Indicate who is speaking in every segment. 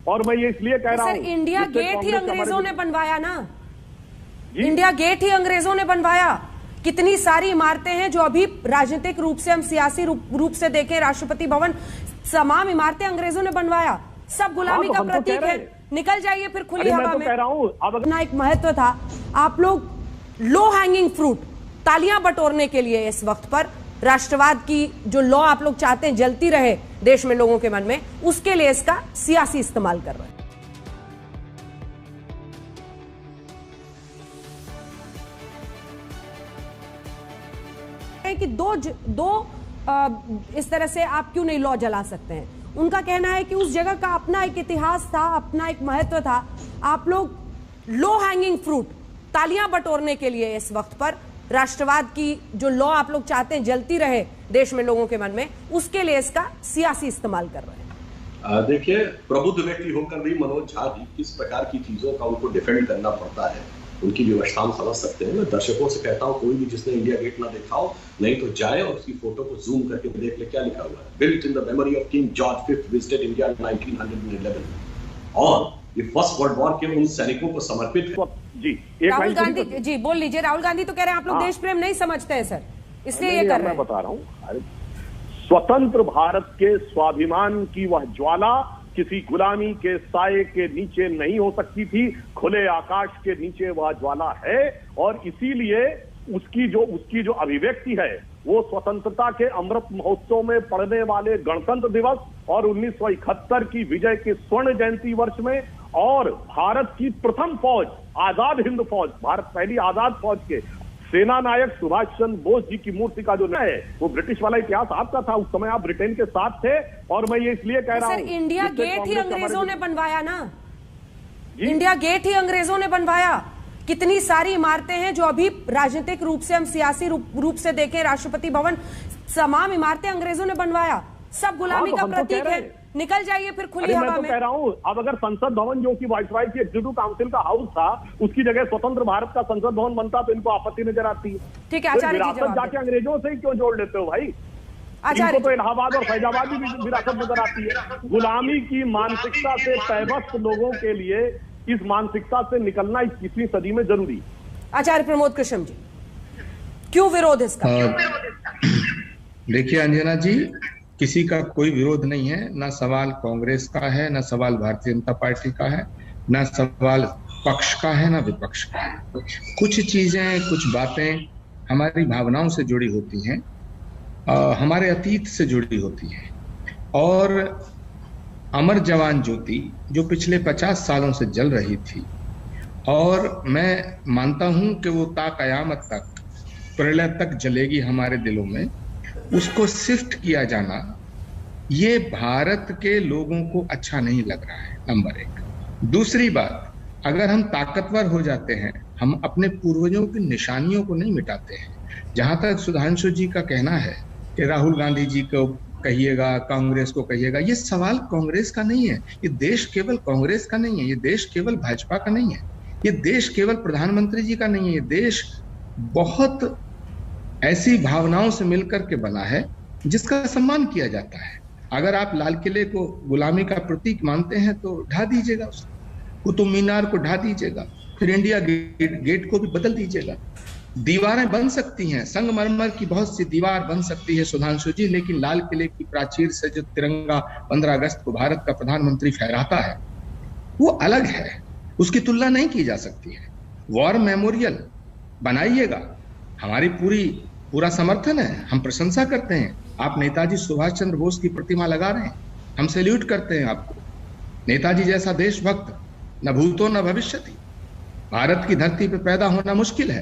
Speaker 1: और मैं ये इसलिए कह रहा हूं,
Speaker 2: इंडिया गेट ही अंग्रेजों ने बनवाया ना, इंडिया गेट ही अंग्रेजों ने बनवाया। कितनी सारी इमारतें हैं जो अभी राजनीतिक रूप से, हम सियासी रूप से देखें, राष्ट्रपति भवन, तमाम इमारतें अंग्रेजों ने बनवाया। सब गुलामी का प्रतीक है। निकल जाइए फिर खुली हवा में। अपना एक महत्व था। आप लोग लो हैंगिंग फ्रूट, तालियां बटोरने के लिए इस वक्त पर राष्ट्रवाद की जो लॉ आप लोग चाहते हैं जलती रहे देश में लोगों के मन में, उसके लिए इसका सियासी इस्तेमाल कर रहे हैं कि दो इस तरह से आप क्यों नहीं लॉ जला सकते हैं। उनका कहना है कि उस जगह का अपना एक इतिहास था, अपना एक महत्व था। आप लोग लो हैंगिंग फ्रूट, तालियां बटोरने के लिए इस वक्त पर राष्ट्रवाद की जो लॉ आप लोग चाहते हैं जलती रहे देश में लोगों के मन में, उसके लिए इसका सियासी इस्तेमाल कर रहे हैं।
Speaker 3: देखिए, प्रबुद्ध व्यक्ति होकर भी मनोज झा जी किस प्रकार की चीजों का उनको डिफेंड करना पड़ता है, उनकी व्यवस्था हम समझ सकते हैं। मैं दर्शकों से कहता हूं, कोई भी जिसने इंडिया गेट ना देखा हो, नहीं तो जाए और उसकी फोटो को जूम करके देख ले, क्या लिखा हुआ है। Built in the memory of king George V visited India 1911, और ये फर्स्ट वर्ल्ड वॉर के उन सैनिकों को समर्पित
Speaker 1: जी।
Speaker 2: राहुल गांधी जी बोल लीजिए। राहुल गांधी तो कह रहे हैं आप लोग देश प्रेम नहीं समझते हैं सर, इसलिए ये कर रहे हैं।
Speaker 1: मैं बता रहा हूं, स्वतंत्र भारत के स्वाभिमान की वह ज्वाला किसी गुलामी के साये के नीचे नहीं हो सकती थी। खुले आकाश के नीचे वह ज्वाला है, और इसीलिए उसकी जो अभिव्यक्ति है वो स्वतंत्रता के अमृत महोत्सव में पड़ने वाले गणतंत्र दिवस और 1971 की विजय के स्वर्ण जयंती वर्ष में, और भारत की प्रथम फौज, आजाद हिंद फौज, भारत पहली आजाद फौज के सेना नायक सुभाष चंद्र बोस जी की मूर्ति का जो है वो ब्रिटिश वाला इतिहास आपका था। उस समय आप ब्रिटेन के साथ थे, और मैं ये इसलिए कह रहा हूं,
Speaker 2: इंडिया गेट ही अंग्रेजों ने बनवाया ना, इंडिया गेट ही अंग्रेजों ने बनवाया। कितनी सारी इमारतें हैं जो अभी राजनीतिक रूप से, हम सियासी रूप से देखें, राष्ट्रपति भवन, तमाम इमारतें अंग्रेजों ने बनवाया। सब गुलामी का प्रतीक है। निकल जाइए फिर खुली हवा में।
Speaker 1: मैं तो कह रहा हूं, अब अगर संसद भवन जो कि वाइसराय की एग्जीक्यूटिव काउंसिल का हाउस था, उसकी जगह स्वतंत्र भारत का संसद भवन बनता तो इनको आपत्ति नजर आती है।
Speaker 2: ठीक है आचार्य जी,
Speaker 1: विरासत जाके अंग्रेजों से ही क्यों जोड़ लेते हो भाई? इनको तो इलाहाबाद और फैजाबाद भी विरासत नजर आती है। गुलामी की मानसिकता से पैबस्त लोगों के लिए इस मानसिकता से निकलना 21वीं सदी में जरूरी।
Speaker 2: आचार्य प्रमोद कृष्ण जी, क्यों विरोध इसका?
Speaker 4: देखिए अंजना जी, किसी का कोई विरोध नहीं है। ना सवाल कांग्रेस का है, ना सवाल भारतीय जनता पार्टी का है, ना सवाल पक्ष का है, ना विपक्ष का है। कुछ चीजें, कुछ बातें हमारी भावनाओं से जुड़ी होती हैं, हमारे अतीत से जुड़ी होती हैं। और अमर जवान ज्योति जो पिछले 50 सालों से जल रही थी, और मैं मानता हूं कि वो ता कयामत तक, प्रलय तक जलेगी हमारे दिलों में, उसको शिफ्ट किया जाना ये भारत के लोगों को अच्छा नहीं लग रहा है, नंबर एक। दूसरी बात, अगर हम ताकतवर हो जाते हैं, हम अपने पूर्वजों की निशानियों को नहीं मिटाते हैं। जहां तक सुधांशु जी का कहना है कि राहुल गांधी जी को कहिएगा, कांग्रेस को कहिएगा, ये सवाल कांग्रेस का नहीं है, ये देश केवल कांग्रेस का नहीं है, ये देश केवल भाजपा का नहीं है, ये देश केवल प्रधानमंत्री जी का नहीं है। ये देश बहुत ऐसी भावनाओं से मिलकर के बना है जिसका सम्मान किया जाता है। अगर आप लाल किले को गुलामी का प्रतीक मानते हैं तो ढा दीजिएगा उसको, कुतुब मीनार को ढा दीजिएगा, फिर इंडिया गेट को भी बदल दीजिएगा। दीवारें बन सकती हैं, संगमरमर की बहुत सी दीवार बन सकती है सुधांशु जी, लेकिन लाल किले की प्राचीर से जो तिरंगा 15 अगस्त को भारत का प्रधानमंत्री फहराता है वो अलग है, उसकी तुलना नहीं की जा सकती है। वॉर मेमोरियल बनाइएगा, हमारी पूरा समर्थन है, हम प्रशंसा करते हैं। आप नेताजी सुभाष चंद्र बोस की प्रतिमा लगा रहे हैं, हम सैल्यूट करते हैं आपको। नेताजी जैसा देशभक्त न भूतो न भविष्यति, भारत की धरती पे पैदा होना मुश्किल है,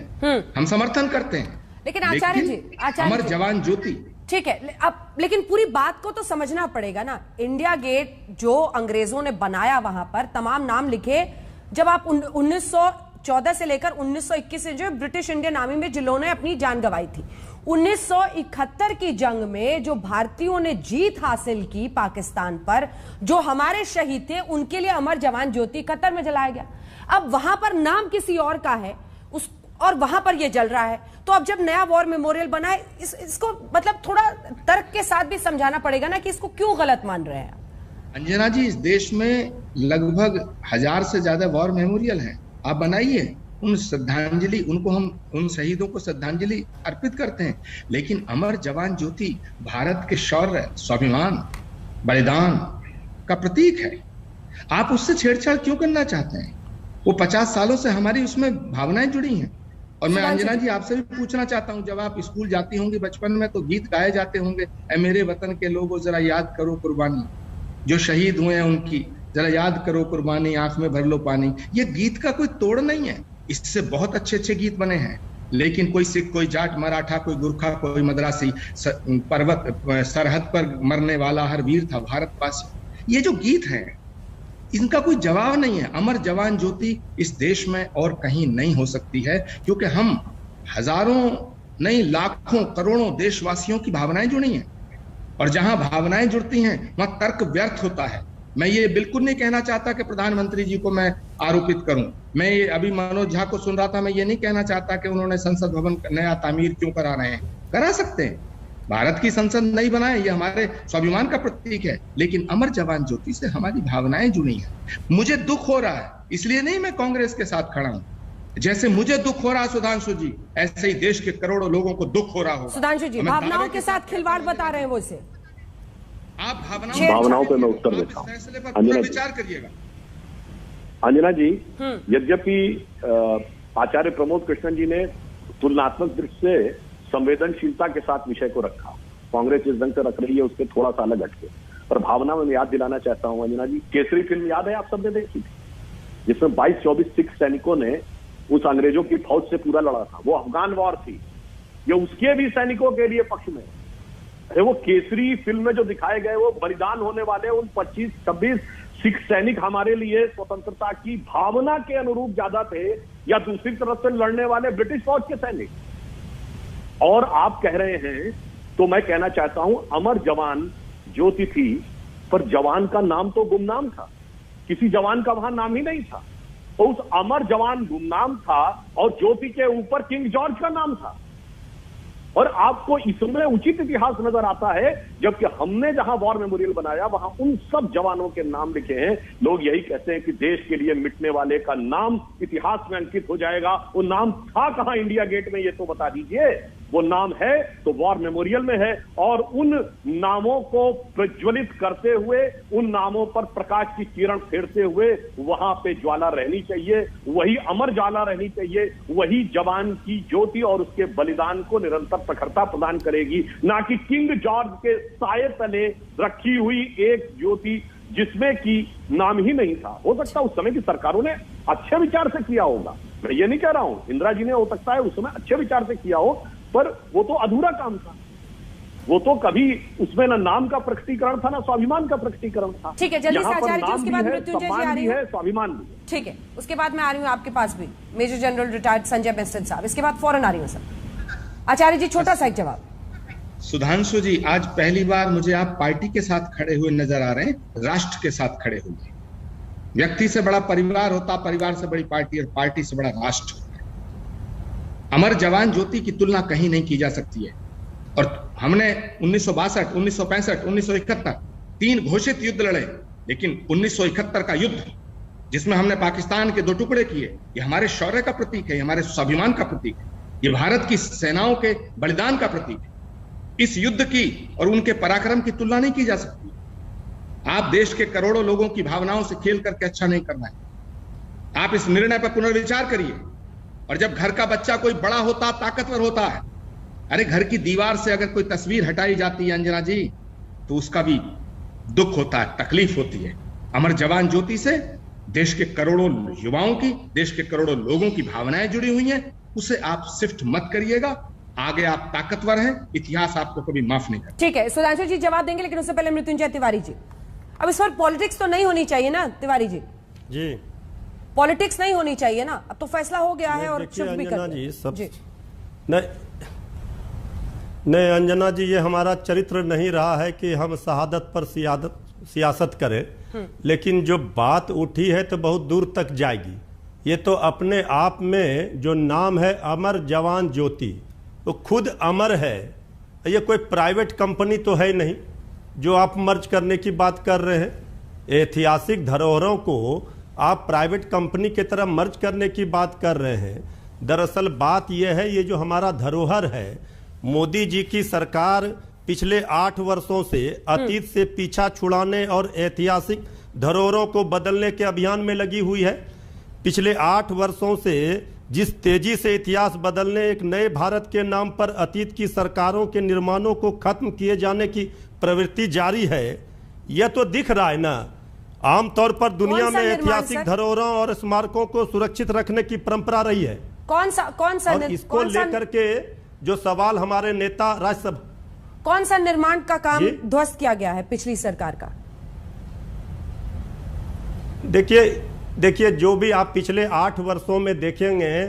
Speaker 4: हम समर्थन करते हैं।
Speaker 2: लेकिन आचार्य जी,
Speaker 4: अमर जवान ज्योति,
Speaker 2: ठीक है, अब लेकिन पूरी बात को तो समझना पड़ेगा ना। इंडिया गेट जो अंग्रेजों ने बनाया, वहां पर तमाम नाम लिखे। जब आप 1914 से लेकर 1921 से जो ब्रिटिश इंडियन आर्मी में जिन्होंने अपनी जान गंवाई थी, 1971 की जंग में जो भारतीयों ने जीत हासिल की पाकिस्तान पर, जो हमारे शहीद थे, उनके लिए अमर जवान ज्योति कतर में जलाया गया। अब वहां पर नाम किसी और का है और वहां पर यह जल रहा है, तो अब जब नया वॉर मेमोरियल बना है, इसको मतलब थोड़ा तर्क के साथ भी समझाना पड़ेगा ना कि इसको क्यों गलत मान रहे हैं।
Speaker 4: अंजना जी, इस देश में लगभग 1000 से ज्यादा वॉर मेमोरियल हैं। आप बनाइए उन श्रद्धांजलि, उनको हम उन शहीदों को श्रद्धांजलि अर्पित करते हैं। लेकिन अमर जवान ज्योति भारत के शौर्य, स्वाभिमान, बलिदान का प्रतीक है। आप उससे छेड़छाड़ क्यों करना चाहते हैं? वो 50 सालों से हमारी उसमें भावनाएं जुड़ी हैं। और मैं अंजना जी आपसे भी पूछना चाहता हूं, जब आप स्कूल जाती होंगी बचपन में तो गीत गाए जाते होंगे, ऐ मेरे वतन के लोगों जरा याद करो कुर्बानी, जो शहीद हुए हैं उनकी जरा याद करो कुर्बानी, आंख में भर लो पानी। ये गीत का कोई तोड़ नहीं है, इससे बहुत अच्छे अच्छे गीत बने हैं। लेकिन कोई सिख, कोई जाट, मराठा, कोई गुरखा, कोई मद्रासी, पर्वत सरहद पर मरने वाला हर वीर था भारतवासी, ये जो गीत हैं इनका कोई जवाब नहीं है। अमर जवान ज्योति इस देश में और कहीं नहीं हो सकती है, क्योंकि हम हजारों नहीं लाखों करोड़ों देशवासियों की भावनाएं जुड़ी हैं। और जहां भावनाएं जुड़ती हैं वहां तर्क व्यर्थ होता है। मैं ये बिल्कुल नहीं कहना चाहता कि प्रधानमंत्री जी को मैं आरोपित करूं। मैं ये अभी मनोज झा को सुन रहा था, मैं ये नहीं कहना चाहता कि उन्होंने संसद भवन नया तामीर क्यों करा रहे हैं। करा सकते हैं, भारत की संसद नहीं बनाए, ये हमारे स्वाभिमान का प्रतीक है। लेकिन अमर जवान ज्योति से हमारी भावनाएं जुड़ी हैं। मुझे दुख हो रहा है, इसलिए नहीं मैं कांग्रेस के साथ खड़ा हूं। जैसे मुझे दुख हो रहा है सुधांशु जी, ऐसे ही देश के करोड़ों लोगों को दुख हो रहा होगा।
Speaker 2: सुधांशु जी भावनाओं के साथ खिलवाड़ बता रहे हैं वो इसे।
Speaker 4: आप
Speaker 1: भावनाओं पे मैं उत्तर देता हूँ,
Speaker 4: फैसले पर पूरा विचार करिएगा।
Speaker 1: अंजना जी, यद्यपि आचार्य प्रमोद कृष्णन जी ने तुलनात्मक दृष्टि से संवेदनशीलता के साथ विषय को रखा, कांग्रेस जिस ढंग से रख रही है उसके थोड़ा सा अलग हटके। पर भावना में याद दिलाना चाहता हूं अंजना जी, केसरी फिल्म याद है, आप सबने देखी थी, जिसमें 22-24 सिख सैनिकों ने उस अंग्रेजों की फौज से पूरा लड़ा था। वो अफगान वॉर थी, ये उसके भी सैनिकों के लिए पक्ष में। अरे वो केसरी फिल्म में जो दिखाए गए वो बलिदान होने वाले उन 25-26 सिख सैनिक हमारे लिए स्वतंत्रता की भावना के अनुरूप ज्यादा थे, या दूसरी तरफ से लड़ने वाले ब्रिटिश फौज के सैनिक। और आप कह रहे हैं तो मैं कहना चाहता हूं, अमर जवान ज्योति थी, पर जवान का नाम तो गुमनाम था, किसी जवान का वहां नाम ही नहीं था। तो उस अमर जवान गुमनाम था और ज्योति के ऊपर किंग जॉर्ज का नाम था। और आपको इसमें उचित इतिहास नजर आता है, जबकि हमने जहां वॉर मेमोरियल बनाया वहां उन सब जवानों के नाम लिखे हैं। लोग यही कहते हैं कि देश के लिए मिटने वाले का नाम इतिहास में अंकित हो जाएगा। वो नाम था कहां इंडिया गेट में, ये तो बता दीजिए। वो नाम है तो वॉर मेमोरियल में है, और उन नामों को प्रज्वलित करते हुए, उन नामों पर प्रकाश की किरण फेरते हुए वहां पे ज्वाला रहनी चाहिए, वही अमर ज्वाला रहनी चाहिए, वही जवान की ज्योति और उसके बलिदान को निरंतर प्रखरता प्रदान करेगी, ना कि किंग जॉर्ज के साये तले रखी हुई एक ज्योति जिसमें कि नाम ही नहीं था। हो सकता है उस समय की सरकारों ने अच्छे विचार से किया होगा, मैं ये नहीं कह रहा हूं, इंदिरा जी ने हो सकता है उस समय अच्छे विचार से किया हो, पर वो तो अधूरा काम था। वो तो कभी उसमें ना नाम का प्रकटीकरण था, ना स्वाभिमान का प्रकटीकरण था।
Speaker 2: ठीक है, जल्दी से आचार्य जी, उसके बाद मृत्युंजय जी आ रही
Speaker 1: है, स्वाभिमान भी है।
Speaker 2: ठीक है, उसके बाद मैं आ रही हूँ आपके पास भी, मेजर जनरल रिटायर्ड संजय बेस्टन साहब, इसके बाद फौरन आ रही हूँ सर। आचार्य जी छोटा सा एक जवाब।
Speaker 4: सुधांशु जी, आज पहली बार मुझे आप पार्टी के साथ खड़े हुए नजर आ रहे हैं, राष्ट्र के साथ खड़े हुए। व्यक्ति से बड़ा परिवार होता, परिवार से बड़ी पार्टी, और पार्टी से बड़ा राष्ट्र होता है। अमर जवान ज्योति की तुलना कहीं नहीं की जा सकती है। और हमने 1962, 1965, 1971 3 घोषित युद्ध लड़े, लेकिन 1971 का युद्ध जिसमें हमने पाकिस्तान के 2 टुकड़े किए, ये हमारे शौर्य का प्रतीक है, ये हमारे स्वाभिमान का प्रतीक है, ये भारत की सेनाओं के बलिदान का प्रतीक है। इस युद्ध की और उनके पराक्रम की तुलना नहीं की जा सकती। आप देश के करोड़ों लोगों की भावनाओं से खेल करके अच्छा नहीं करना है। आप इस निर्णय पर पुनर्विचार करिए। और जब घर का बच्चा कोई बड़ा होता, ताकतवर होता है, अरे घर की दीवार से अगर कोई तस्वीर हटाई जाती है अंजना जी, तो उसका भी दुख होता है, तकलीफ होती है। अमर जवान ज्योति से देश के करोड़ों युवाओं की, देश के करोड़ों लोगों की भावनाएं जुड़ी हुई हैं, उसे आप शिफ्ट मत करिएगा। आगे आप ताकतवर हैं, इतिहास आपको कभी माफ नहीं करेगा।
Speaker 2: ठीक है, सुधांशु जी जवाब देंगे, लेकिन उससे पहले मृत्युंजय तिवारी जी। अब इस पर पॉलिटिक्स तो नहीं होनी चाहिए ना तिवारी जी? जी पॉलिटिक्स नहीं होनी चाहिए ना, अब तो फैसला हो गया है और चुप भी कर
Speaker 5: जी सब जी। नहीं अंजना जी, ये हमारा चरित्र नहीं रहा है कि हम शहादत पर सियासत करें, लेकिन जो बात उठी है तो बहुत दूर तक जाएगी। ये तो अपने आप में जो नाम है अमर जवान ज्योति, तो खुद अमर है। ये कोई प्राइवेट कंपनी तो है नहीं जो आप मर्ज करने की बात कर रहे हैं। ऐतिहासिक धरोहरों को आप प्राइवेट कंपनी की तरह मर्ज करने की बात कर रहे हैं। दरअसल बात यह है, ये जो हमारा धरोहर है, मोदी जी की सरकार पिछले 8 वर्षों से अतीत से पीछा छुड़ाने और ऐतिहासिक धरोहरों को बदलने के अभियान में लगी हुई है। पिछले 8 वर्षों से जिस तेजी से इतिहास बदलने, एक नए भारत के नाम पर अतीत की सरकारों के निर्माणों को खत्म किए जाने की प्रवृत्ति जारी है, यह तो दिख रहा है ना। आमतौर पर दुनिया में ऐतिहासिक धरोहरों और स्मारकों को सुरक्षित रखने की परंपरा रही है।
Speaker 2: कौन सा
Speaker 5: और इसको लेकर के जो सवाल हमारे नेता राज्यसभा,
Speaker 2: कौन सा निर्माण का काम ध्वस्त किया गया है पिछली सरकार का?
Speaker 5: देखिए जो भी आप पिछले 8 वर्षों में देखेंगे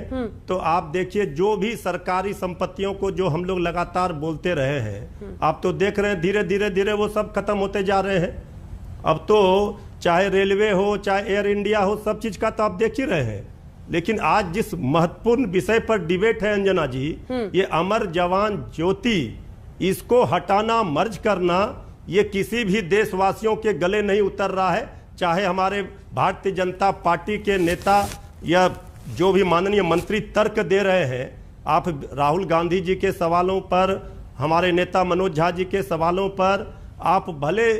Speaker 5: तो आप देखिए जो भी सरकारी संपत्तियों को जो हम लोग लगातार बोलते रहे हैं, आप तो देख रहे हैं धीरे धीरे वो सब खत्म होते जा रहे हैं। अब तो चाहे रेलवे हो, चाहे एयर इंडिया हो, सब चीज का तो आप देख ही रहे हैं। लेकिन आज जिस महत्वपूर्ण विषय पर डिबेट है अंजना जी, ये अमर जवान ज्योति, इसको हटाना, मर्ज करना, ये किसी भी देशवासियों के गले नहीं उतर रहा है। चाहे हमारे भारतीय जनता पार्टी के नेता या जो भी माननीय मंत्री तर्क दे रहे हैं, आप राहुल गांधी जी के सवालों पर, हमारे नेता मनोज झा जी के सवालों पर आप भले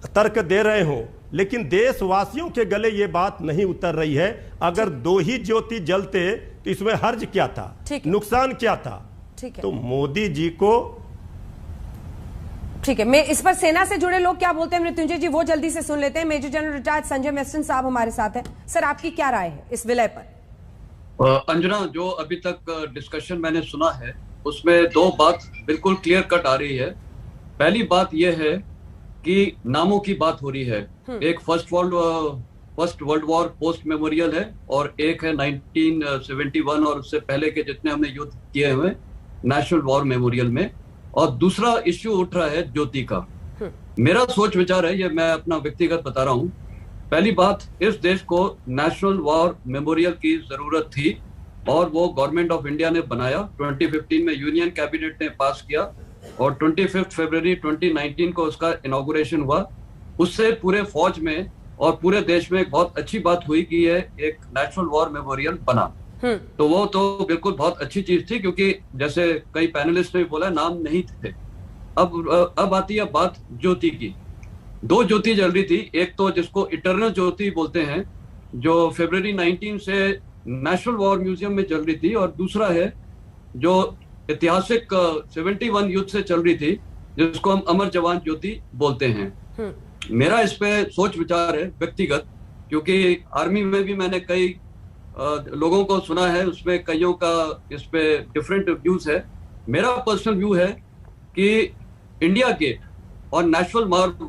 Speaker 5: तर्क दे रहे हो, लेकिन देशवासियों के गले ये बात नहीं उतर रही है। अगर 2 ही ज्योति जलते तो इसमें हर्ज क्या था, नुकसान क्या था? तो मोदी जी को,
Speaker 2: ठीक है, मैं इस पर सेना से जुड़े लोग क्या बोलते हैं मृत्युंजय जी, वो जल्दी से सुन लेते हैं। Major general retired Sanjay Meston साहब हमारे साथ हैं। सर, आपकी क्या राय है इस विलय पर?
Speaker 6: अंजना, जो अभी तक डिस्कशन मैंने सुना है उसमें 2 बात बिल्कुल क्लियर कट आ रही है। पहली बात यह है कि नामों की बात हो रही है। एक first world war post memorial है और एक है 1971 और उससे पहले के जितने हमने युद्ध किए हुए नेशनल वॉर मेमोरियल में। और दूसरा इश्यू उठ रहा है ज्योति का। मेरा सोच विचार है, ये मैं अपना व्यक्तिगत बता रहा हूं। पहली बात, इस देश को नेशनल वॉर मेमोरियल की जरूरत थी और वो गवर्नमेंट ऑफ इंडिया ने बनाया। 2015 में यूनियन कैबिनेट ने पास किया और 25 फरवरी 2019 को उसका इनॉग्रेशन हुआ। उससे पूरे फौज में और पूरे देश में एक बहुत अच्छी बात हुई कि ये एक नेशनल वॉर मेमोरियल बना। तो वो तो बिल्कुल बहुत अच्छी चीज थी, क्योंकि जैसे कई पैनलिस्ट ने बोला नाम नहीं थे। अब आती है बात ज्योति की। 2 ज्योति जल रही थी। एक तो जिसको इटर्नल ज्योति बोलते हैं, जो फरवरी 19 से नेशनल वॉर म्यूजियम में जल रही थी, और दूसरा है जो ऐतिहासिक 71 युद्ध से चल रही थी, जिसको हम अमर जवान ज्योति बोलते हैं। मेरा इस पे सोच विचार है व्यक्तिगत, क्योंकि आर्मी में भी मैंने कई लोगों को सुना है, उसमें कईयों का इस पे डिफरेंट व्यूज है। मेरा पर्सनल व्यू है कि इंडिया गेट और नेशनल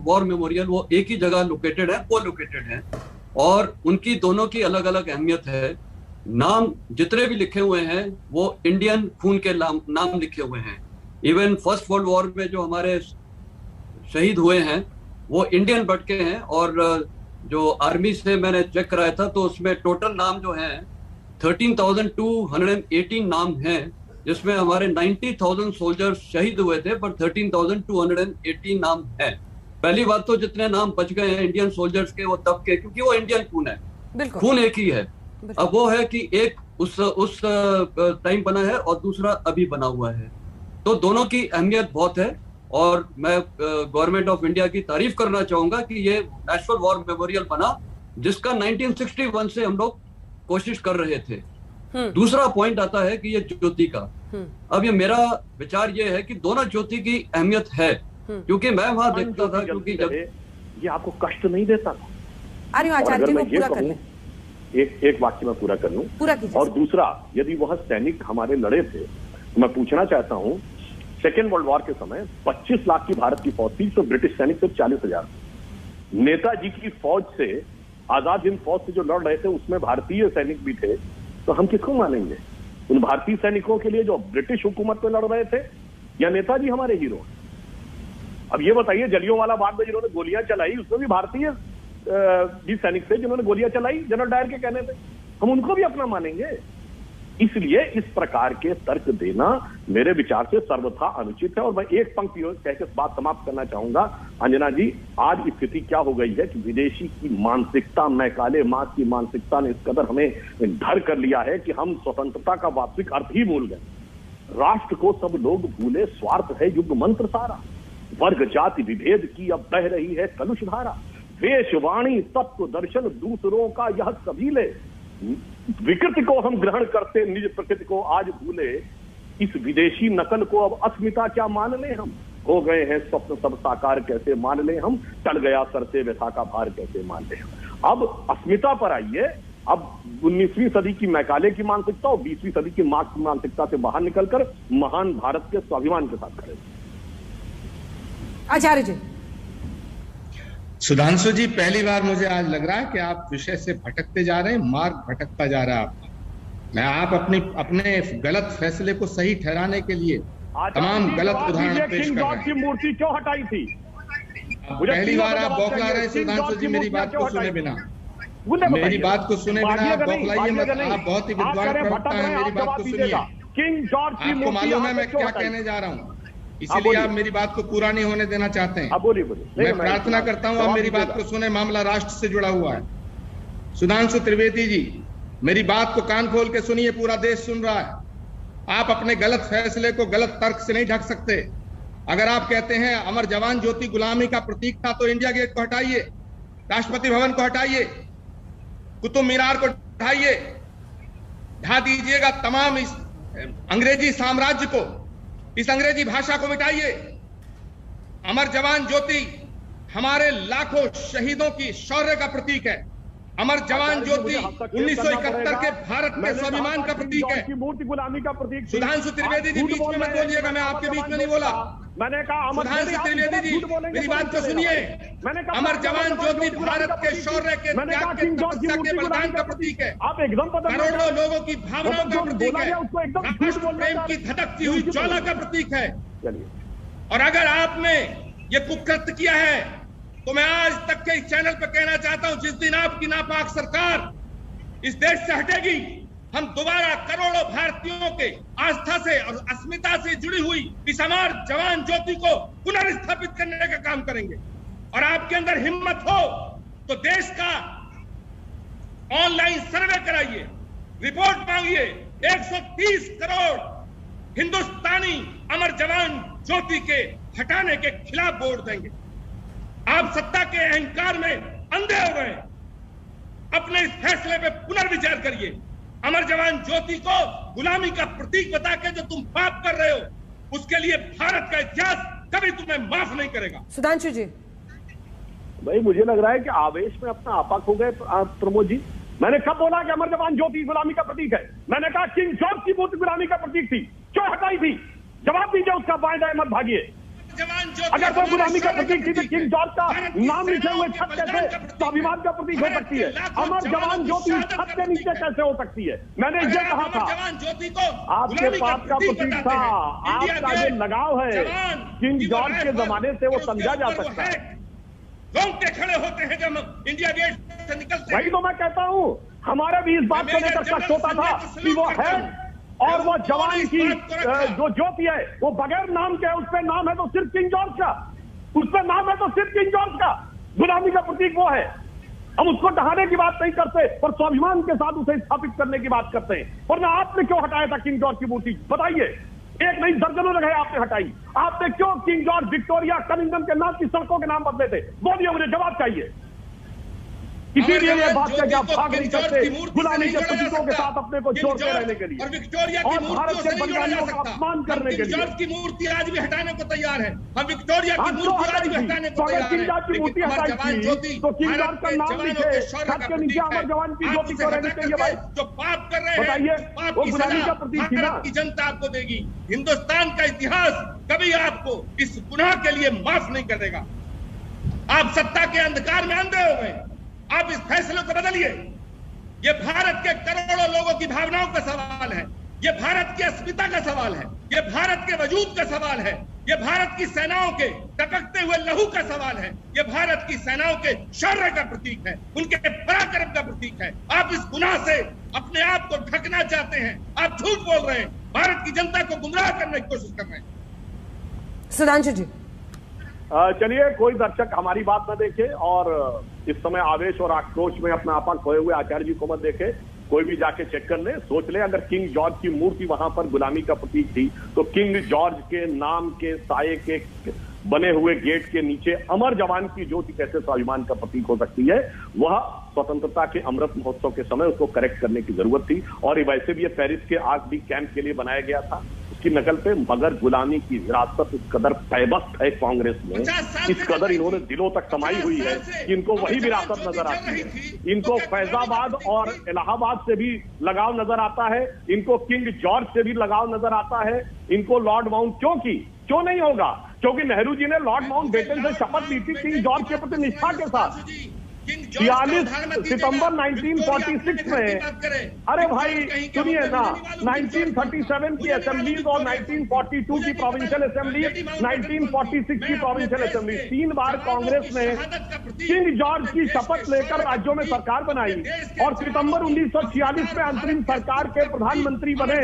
Speaker 6: वॉर मेमोरियल वो एक ही जगह लोकेटेड है, को-लोकेटेड है, और उनकी दोनों की अलग अलग अहमियत है। नाम जितने भी लिखे हुए हैं वो इंडियन खून के नाम लिखे हुए हैं। इवन फर्स्ट वर्ल्ड वॉर में जो हमारे शहीद हुए हैं वो इंडियन ब्लड के हैं। और जो आर्मी से मैंने चेक कराया था तो उसमें टोटल नाम जो है 13,218 नाम हैं, जिसमें हमारे 90,000 सोल्जर्स शहीद हुए थे, पर 13,218 नाम हैं। पहली बात तो जितने नाम बच गए हैं इंडियन सोल्जर्स के वो तब के, क्योंकि वो इंडियन खून है, खून एक ही है। अब वो है कि एक उस टाइम बना है और दूसरा अभी बना हुआ है, तो दोनों की अहमियत बहुत है। और मैं गवर्नमेंट ऑफ इंडिया की तारीफ करना चाहूंगा कि ये नेशनल वॉर मेमोरियल बना, जिसका 1961 से हम लोग कोशिश कर रहे थे। दूसरा पॉइंट आता है कि ये ज्योति का। अब ये मेरा विचार ये है कि दोनों ज्योति की अहमियत है, क्योंकि मैं वहां देखता था, क्योंकि जब
Speaker 1: ये आपको कष्ट नहीं देता था।
Speaker 2: आचार्य जी को पूरा कर लें।
Speaker 1: एक वाक्य में पूरा कर लूं। और दूसरा, यदि वह सैनिक हमारे लड़े थे तो मैं पूछना चाहता हूं, सेकेंड वर्ल्ड वॉर के समय 25 लाख की भारत की फौज थी, तो ब्रिटिश सैनिक सिर्फ 40,000। नेताजी की फौज से, आजाद हिंद फौज से जो लड़ रहे थे उसमें भारतीय सैनिक भी थे, तो हम किसको मानेंगे? उन भारतीय सैनिकों के लिए जो ब्रिटिश हुकूमत में लड़ रहे थे, या नेताजी हमारे हीरो? अब ये बताइए, जलियांवाला बाग में जिन्होंने गोलियां चलाई उसमें भी भारतीय भी सैनिक थे जिन्होंने गोलियां चलाई, जनरल डायर के कहने पे। हम उनको भी अपना मानेंगे? इसलिए इस प्रकार के तर्क देना मेरे विचार से सर्वथा अनुचित है। और मैं एक पंक्ति कह के बात समाप्त करना चाहूंगा। अंजना जी, आज स्थिति क्या हो गई है कि विदेशी की मानसिकता, मैकाले मार्क्स की मानसिकता ने इस कदर हमें घर कर लिया है कि हम स्वतंत्रता का वास्तविक अर्थ ही भूल गए। राष्ट्र को सब लोग भूले, स्वार्थ है युग मंत्र सारा, वर्ग जाति विभेद की अब बह रही है कलुष धारा, वेशवाणी तत्व दर्शन दूसरों का यह कबीले, विकृति को हम ग्रहण करते निज प्रकृति को आज भूले, इस विदेशी नकल को अब अस्मिता क्या मान ले हम, हो गए हैं स्वप्न सब साकार कैसे मान ले हम, टल गया सर से व्यथा का भार कैसे मान ले हम। अब अस्मिता पर आइए, अब 19वीं सदी की मैकाले की मानसिकता और 20वीं सदी की मार्क्स की मानसिकता से बाहर निकलकर महान भारत के स्वाभिमान के साथ खड़े।
Speaker 2: आचार्य जी।
Speaker 4: सुधांशु जी, पहली बार मुझे आज लग रहा है कि आप विषय से भटकते जा रहे हैं, मार्ग भटकता जा रहा है आपका। मैं आप अपने गलत फैसले को सही ठहराने के लिए तमाम गलत उदाहरण पेश कर रहे हैं।
Speaker 1: की मूर्ति क्यों हटाई थी?
Speaker 4: पहली बार आप बौखला रहे हैं सुधांशु जी, मेरी बात को सुने बिना, मेरी बात को सुने बिना आप बौखलाइए मत। आप बहुत ही विद्वान प्रवक्ता हैं, मेरी बात को सुनिए। आपको मालूम है मैं क्या कहने जा रहा हूँ, इसीलिए आप मेरी बात को पूरा नहीं होने देना चाहते हैं।
Speaker 1: बोलिए।
Speaker 4: मैं प्रार्थना करता हूं आप मेरी बात को सुने, मामला राष्ट्र से जुड़ा हुआ है। सुधांशु त्रिवेदी जी, मेरी बात को कान खोल के सुनिए, पूरा देश सुन रहा है। आप अपने गलत फैसले को गलत तर्क से नहीं ढक सकते। अगर आप कहते हैं अमर जवान ज्योति गुलामी का प्रतीक था, तो इंडिया गेट को हटाइए, राष्ट्रपति भवन को हटाइए, कुतुब मीनार को हटाइए, ढा दीजिएगा तमाम इस अंग्रेजी साम्राज्य को, इस अंग्रेजी भाषा को मिटाइए। अमर जवान ज्योति हमारे लाखों शहीदों की शौर्य का प्रतीक है। अमर जवान ज्योति 1971 के भारत के स्वाभिमान का प्रतीक है।
Speaker 1: मूर्ति गुलामी का प्रतीक।
Speaker 4: सुधांशु त्रिवेदी जी, बीच में मत बोलिएगा, मैं आपके बीच में नहीं बोला।
Speaker 1: मैंने कहा
Speaker 4: सुधांशु त्रिवेदी जी, मेरी बात को सुनिए। अमर जवान ज्योति भारत के शौर्य के, त्याग के, तपस्या के बलिदान का प्रतीक है।
Speaker 1: आप एकदम
Speaker 4: करोड़ों लोगों की भावनाओं का प्रतीक है, राष्ट्र प्रेम की धधकती हुई ज्वाला का प्रतीक है। और अगर आपने ये कुकृत्य किया है, तो मैं आज तक के इस चैनल पर कहना चाहता हूं, जिस दिन आपकी नापाक सरकार इस देश से हटेगी, हम दोबारा करोड़ों भारतीयों के आस्था से और अस्मिता से जुड़ी हुई इस अमर जवान ज्योति को पुनर्स्थापित करने का काम करेंगे। और आपके अंदर हिम्मत हो तो देश का ऑनलाइन सर्वे कराइए, रिपोर्ट मांगिए। 130 करोड़ हिंदुस्तानी अमर जवान ज्योति के हटाने के खिलाफ वोट देंगे। आप सत्ता के अहंकार में अंधे हो गए। अपने इस फैसले पे पुनर्विचार करिए। अमर जवान ज्योति को गुलामी का प्रतीक बता के जो तुम पाप कर रहे हो, उसके लिए भारत का इतिहास कभी तुम्हें माफ नहीं करेगा।
Speaker 2: सुधांशु जी।
Speaker 1: भाई, मुझे लग रहा है कि आवेश में अपना आपा खो गए प्रमोद जी। मैंने कब बोला कि अमर जवान ज्योति गुलामी का प्रतीक है? मैंने कहा किंग जॉर्ज की मूर्ति गुलामी का प्रतीक थी, क्यों हटाई थी? जवाब दीजिए उसका, बाएं दाएं मत भागिए। अगर कोई गुलामी का प्रतीक थी तो किंग जॉर्ज का नाम लिखे हुए छत कैसे स्वाभिमान का प्रतीक हो सकती है? अमर जवान ज्योति छत के नीचे कैसे हो सकती है? मैंने ये कहा था, आपके पास का प्रतीक था, आपका जो लगाव है किंग जॉर्ज के जमाने से, वो समझा जा सकता है।
Speaker 6: रोंगटे खड़े होते हैं जब इंडिया गेट से निकलते हैं।
Speaker 1: वही तो मैं कहता हूँ, हमारे भी इस बात को लेकर शक होता था कि वो है, और वो जवान की जो ज्योति है वो बगैर नाम के है, उस पर नाम है तो सिर्फ किंग जॉर्ज का, उस पर नाम है तो सिर्फ किंग जॉर्ज का। गुलामी का प्रतीक वो है। हम उसको ढहाने की बात नहीं करते, पर स्वाभिमान के साथ उसे स्थापित करने की बात करते हैं। वरना आपने क्यों हटाया था किंग जॉर्ज की मूर्ति? बताइए। एक नहीं, दर्जनों जगह आपने हटाई। आपने क्यों किंग जॉर्ज, विक्टोरिया, कनिंगम के नाम की सड़कों के नाम बदले थे? बोलिए, मुझे जवाब चाहिए। इसीलिए ये बात है कि आप भाग नहीं सकते गुलामी के प्रतीकों के साथ अपने को जोड़ते रहने के लिए
Speaker 6: और विक्टोरिया
Speaker 1: और भारत के बलिदानियों का अपमान करने के लिए।
Speaker 6: जॉर्ज की मूर्ति आज भी हटाने को तैयार है। हम विक्टोरिया की मूर्ति आज भी हटाने को तैयार
Speaker 1: किंग जॉर्ज की मूर्ति हटाई थी तो किंग जॉर्ज का नाम लिखे छत के नीचे अमर जवान की ज्योति को रहने चाहिए। भाई,
Speaker 6: जो पाप कर रहे हैं,
Speaker 1: बताइए, वो गुलामी का प्रतीक थी ना?
Speaker 6: की जनता आपको देगी। हिंदुस्तान का इतिहास कभी आपको इस गुनाह के लिए माफ नहीं करेगा। आप सत्ता के अंधकार में अंधे हो गए। आप इस फैसले को बदलिए। ये भारत के करोड़ों लोगों की भावनाओं का सवाल है, ये भारत की अस्मिता का सवाल है, ये भारत के वजूद का सवाल है।
Speaker 7: ये भारत की सेनाओं के टपकते हुए लहू का सवाल है। ये भारत की सेनाओं के शौर्य का प्रतीक है, उनके पराक्रम का प्रतीक है। आप इस गुनाह से अपने आप को ढकना चाहते हैं, आप झूठ बोल रहे हैं, भारत की जनता को गुमराह करने की कोशिश कर रहे हैं।
Speaker 2: सुधांशु जी,
Speaker 1: चलिए, कोई दर्शक हमारी बात न देखे और इस समय आवेश और आक्रोश में अपना आपा खोए हुए आचार्य जी को मत देखे। कोई भी जाके चेक कर ले, सोच ले, अगर किंग जॉर्ज की मूर्ति वहां पर गुलामी का प्रतीक थी तो किंग जॉर्ज के नाम के साये के बने हुए गेट के नीचे अमर जवान की ज्योति कैसे स्वाभिमान का प्रतीक हो सकती है? वह स्वतंत्रता के अमृत महोत्सव के समय उसको करेक्ट करने की जरूरत थी। और ये वैसे भी ये पेरिस के आर्मी कैंप के लिए बनाया गया था, उसकी नकल पे। मगर गुलामी की विरासत इस कदर पैबस्त है कांग्रेस में, इस कदर इन्होंने दिलों तक समाई हुई है कि इनको वही विरासत नजर आती है। इनको फैजाबाद और इलाहाबाद से भी लगाव नजर आता है, इनको किंग जॉर्ज से भी लगाव नजर आता है, इनको लॉर्ड माउंट क्यों नहीं होगा? क्योंकि नेहरू जी ने लॉर्ड माउंट बेटन से शपथ ली थी किंग जॉर्ज के प्रति निष्ठा के साथ 46 सितंबर 1946 में। अरे भाई सुनिए ना, 1937 की असेंबलीज और 1942 की प्रोविंशियल असेंबली, 1946 की प्रोविंशियल असेंबली, 3 बार कांग्रेस ने किंग जॉर्ज की शपथ लेकर राज्यों में सरकार बनाई और सितंबर 1946 में अंतरिम सरकार के प्रधानमंत्री बने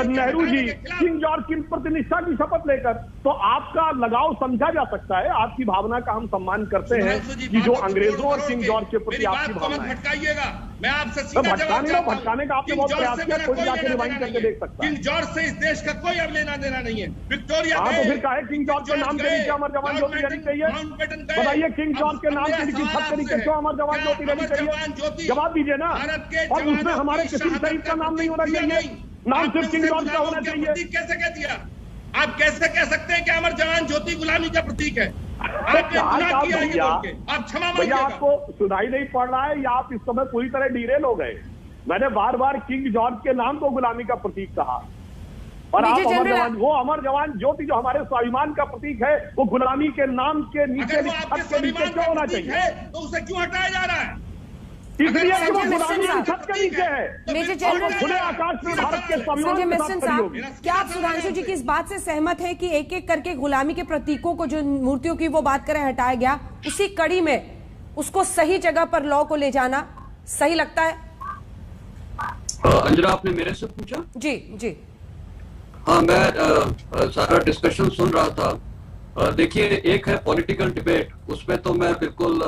Speaker 1: नेहरू जी किंग जॉर्ज की प्रतिनिष्ठा की शपथ लेकर। तो आपका लगाव समझा जा सकता है, आपकी भावना का हम सम्मान करते हैं कि जो अंग्रेजों और किंग जॉर्ज के प्रति आपकी भावना है।
Speaker 7: भटकाइएगा, मैं आपसे सीधा
Speaker 1: भटकाने का आपने बहुत प्रयास किया, कोई जाके रिवाइंड करके देख सकता है।
Speaker 7: किंग जॉर्ज से इस देश का कोई अब लेना देना नहीं है। विक्टोरिया
Speaker 1: तो फिर काहे किंग जॉर्ज के नाम के नीचे अमर जवान ज्योति रहनी चाहिए? बताइए, किंग जॉर्ज के नाम के नीचे छत के नीचे क्यों अमर जवान ज्योति रहनी चाहिए? जवाब दीजिए ना। और उसमें हमारे किसी शहीद का नाम नहीं होना चाहिए, नाम सिर्फ किंग जॉर्ज का होना चाहिए।
Speaker 7: कैसे कह दिया? आप कैसे कह सकते हैं कि अमर जवान ज्योति गुलामी का प्रतीक है?
Speaker 1: भैया, आपको सुनाई नहीं पड़ रहा है या आप इस समय पूरी तरह डीरेल हो गए? मैंने बार बार किंग जॉर्ज के नाम को गुलामी का प्रतीक कहा और आप अमर जवान, वो अमर जवान ज्योति जो हमारे स्वाभिमान का प्रतीक है, वो गुलामी के नाम के नीचे क्यों होना चाहिए?
Speaker 7: तो उसे क्यों हटाया जा रहा है?
Speaker 1: इसलिए वो गुलामी की छत के नीचे है और वो खुले आकाश में भारत के स्वाभिमान के साथ खड़ी होगी।
Speaker 2: क्या आप सुधांशु जी की इस बात से सहमत हैं कि एक एक करके गुलामी के प्रतीकों को, जो मूर्तियों की वो बात करें, हटाया गया, उसी कड़ी में उसको सही जगह पर लॉ को ले जाना सही लगता है?
Speaker 6: अंजना, आपने मेरे से पूछा?
Speaker 2: जी जी
Speaker 6: हाँ, मैं सारा डिस्कशन सुन रहा था। देखिए, एक है पॉलिटिकल डिबेट, उसमें तो मैं बिल्कुल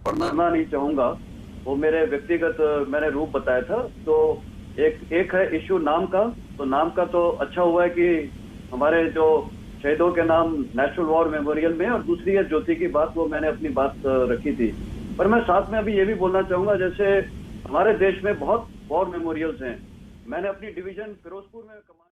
Speaker 6: पढ़ना नहीं चाहूंगा, वो मेरे व्यक्तिगत मैंने रूप बताया था। तो एक है इश्यू नाम का, तो नाम का तो अच्छा हुआ है कि हमारे जो शहीदों के नाम नेशनल वॉर मेमोरियल में, और दूसरी है ज्योति की बात, वो मैंने अपनी बात रखी थी। पर मैं साथ में अभी ये भी बोलना चाहूंगा, जैसे हमारे देश में बहुत वॉर मेमोरियल्स हैं। मैंने अपनी डिवीजन फिरोजपुर में